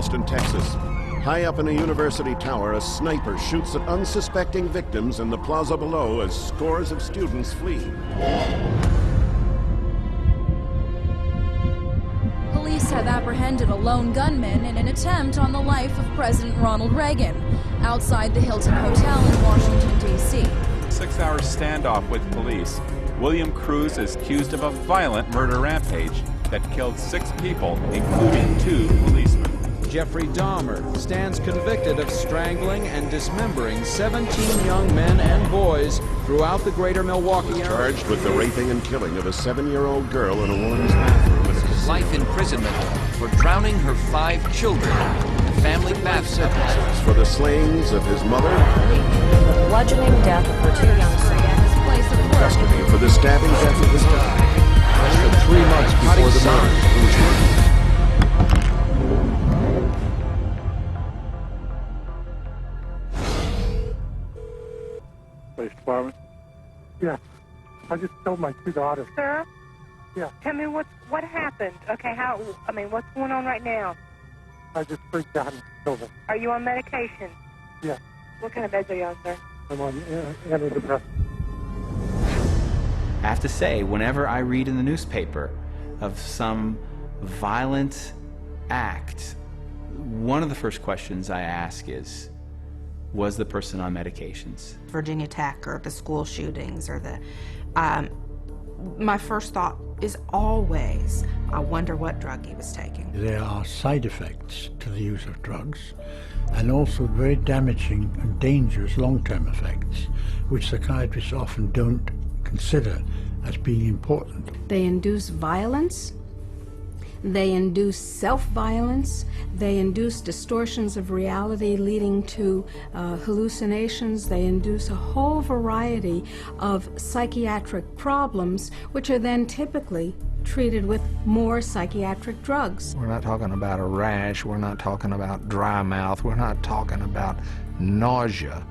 Austin, Texas. High up in a university tower, a sniper shoots at unsuspecting victims in the plaza below as scores of students flee. Police have apprehended a lone gunman in an attempt on the life of President Ronald Reagan outside the Hilton Hotel in Washington, D.C. 6-hour standoff with police. William Cruz is accused of a violent murder rampage that killed 6 people, including 2 policemen. Jeffrey Dahmer stands convicted of strangling and dismembering 17 young men and boys throughout the greater Milwaukee area. Charged with the raping and killing of a 7-year-old girl in a woman's bathroom at a casino. Life imprisonment for drowning her 5 children in family bath Sentences for the slayings of his mother. The bludgeoning death of her 2 young sons. Custody for the stabbing death of his daughter. Less than 3 months before the murder. Police department? Yeah. I just killed my 2 daughters. Sir? Yeah. Tell me what happened. Okay, what's going on right now? I just freaked out and killed them. Are you on medication? Yeah. What kind of meds are you on, sir? I'm on antidepressants. I have to say, whenever I read in the newspaper of some violent act, one of the first questions I ask is, was the person on medications? Virginia Tech or the school shootings or the, my first thought is always, I wonder what drug he was taking. There are side effects to the use of drugs and also very damaging and dangerous long-term effects, which psychiatrists often don't consider as being important. They induce violence, they induce self-violence, they induce distortions of reality leading to hallucinations, they induce a whole variety of psychiatric problems which are then typically treated with more psychiatric drugs. We're not talking about a rash, we're not talking about dry mouth, we're not talking about nausea.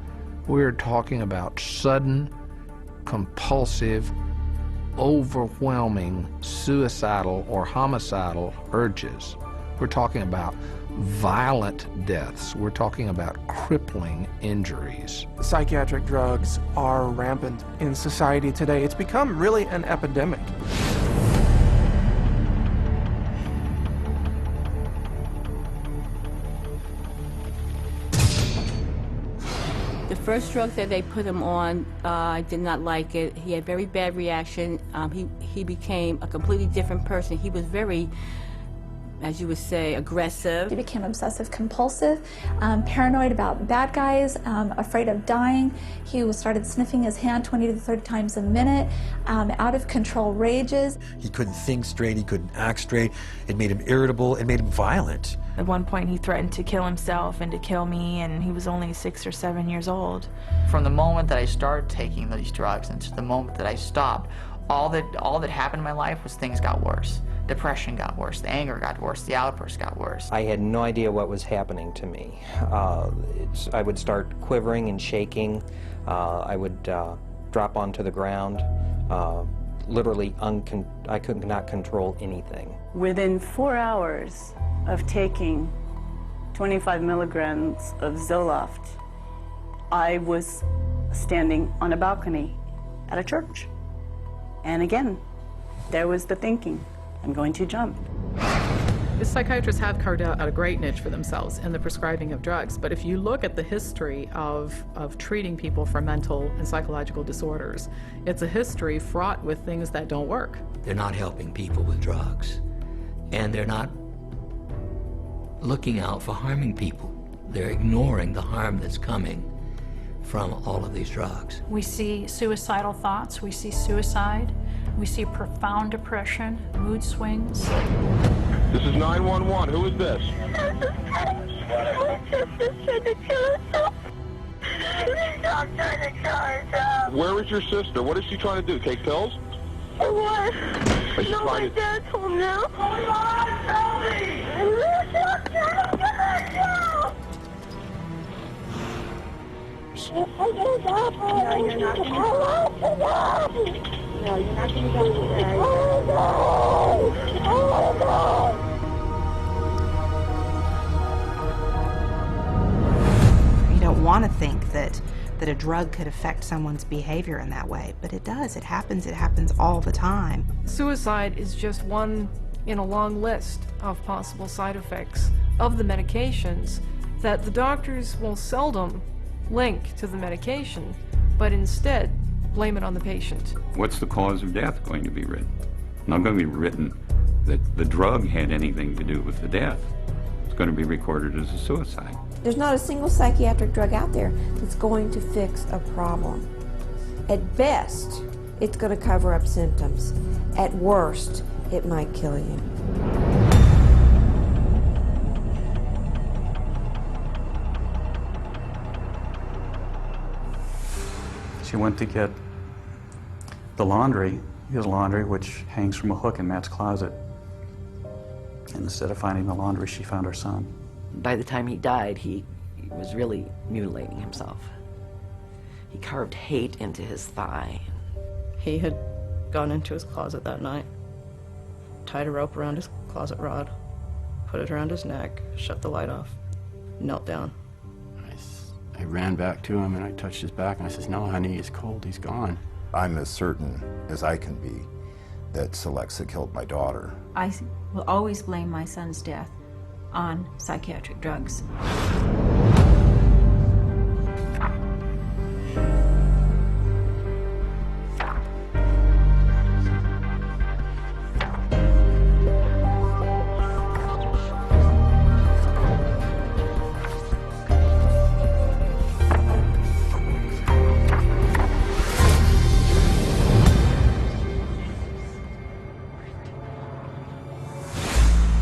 We're talking about sudden, compulsive, overwhelming suicidal or homicidal urges. We're talking about violent deaths. We're talking about crippling injuries. Psychiatric drugs are rampant in society today. It's become really an epidemic. The first drug that they put him on, I did not like it. He had very bad reaction. He became a completely different person. He was very, as you would say, aggressive. He became obsessive compulsive, paranoid about bad guys, afraid of dying. He started sniffing his hand 20 to 30 times a minute, out of control rages. He couldn't think straight, he couldn't act straight. It made him irritable, it made him violent. At one point he threatened to kill himself and to kill me, and he was only 6 or 7 years old. From the moment that I started taking these drugs and to the moment that I stopped, all that happened in my life was things got worse. Depression got worse, the anger got worse, the outbursts got worse. I had no idea what was happening to me. I would start quivering and shaking. I would drop onto the ground. Literally, I could not control anything. Within 4 hours of taking 25 milligrams of Zoloft, I was standing on a balcony at a church. And again, there was the thinking, I'm going to jump. The psychiatrists have carved out a great niche for themselves in the prescribing of drugs, but if you look at the history of treating people for mental and psychological disorders, it's a history fraught with things that don't work. They're not helping people with drugs, and they're not looking out for harming people. They're ignoring the harm that's coming from all of these drugs. We see suicidal thoughts, we see suicide, we see profound depression, mood swings. This is 911. Who is this? My sister's trying to kill herself. Stop trying to kill herself. Where is your sister? What is she trying to do? Take pills? For what? No, my dad told me now. Hold on, tell me! Stop trying to kill herself! No, you're not going to die. No, you're not going to die. Oh, no! Oh, no! that a drug could affect someone's behavior in that way, but it does. It happens all the time. Suicide is just one in a long list of possible side effects of the medications that the doctors will seldom link to the medication, but instead blame it on the patient. What's the cause of death going to be written? Not going to be written that the drug had anything to do with the death. It's going to be recorded as a suicide. There's not a single psychiatric drug out there that's going to fix a problem. At best, it's going to cover up symptoms. At worst, it might kill you. She went to get the laundry, his laundry, which hangs from a hook in Matt's closet. And instead of finding the laundry, she found her son. By the time he died, he was really mutilating himself. He carved hate into his thigh. He had gone into his closet that night, tied a rope around his closet rod, put it around his neck, shut the light off, knelt down. I ran back to him and I touched his back and I says, "No, honey, he's cold, he's gone." I'm as certain as I can be that Celexa killed my daughter. I will always blame my son's death on psychiatric drugs.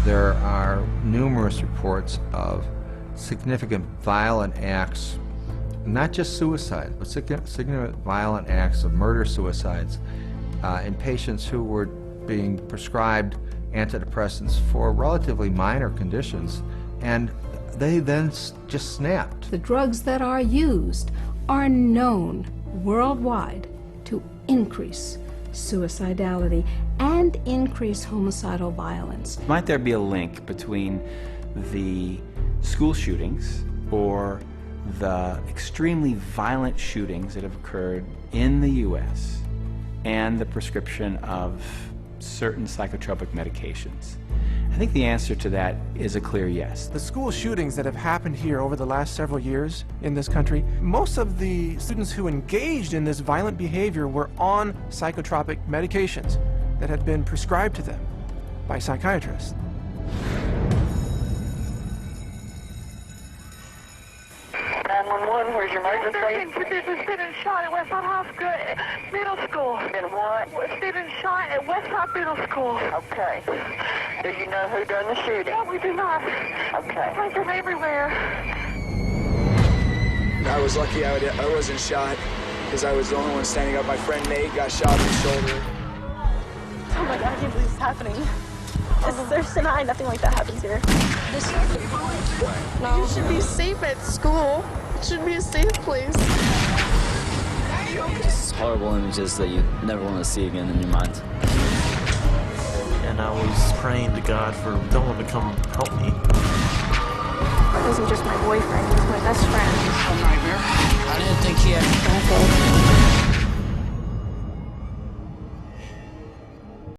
There are numerous reports of significant violent acts, not just suicide, but significant violent acts of murder-suicides in patients who were being prescribed antidepressants for relatively minor conditions, and they then just snapped. The drugs that are used are known worldwide to increase suicidality and increase homicidal violence. Might there be a link between the school shootings or the extremely violent shootings that have occurred in the U.S. and the prescription of certain psychotropic medications? I think the answer to that is a clear yes. The school shootings that have happened here over the last several years in this country, most of the students who engaged in this violent behavior were on psychotropic medications that had been prescribed to them by psychiatrists. Where's your emergency? There's been a shot at Westside High School, Middle School. Been what? It's been a shot at Westside Middle School. Okay. Do you know who done the shooting? No, we do not. Okay. I think them everywhere. I was lucky I wasn't shot because I was the only one standing up. My friend Nate got shot in the shoulder. Oh my God, I can't believe this is happening. There's tonight, nothing like that happens here. No. You should be safe at school. It should be a safe place. Just horrible images that you never want to see again in your mind. And I was praying to God for someone to come help me. It wasn't just my boyfriend, he was my best friend. I didn't think he had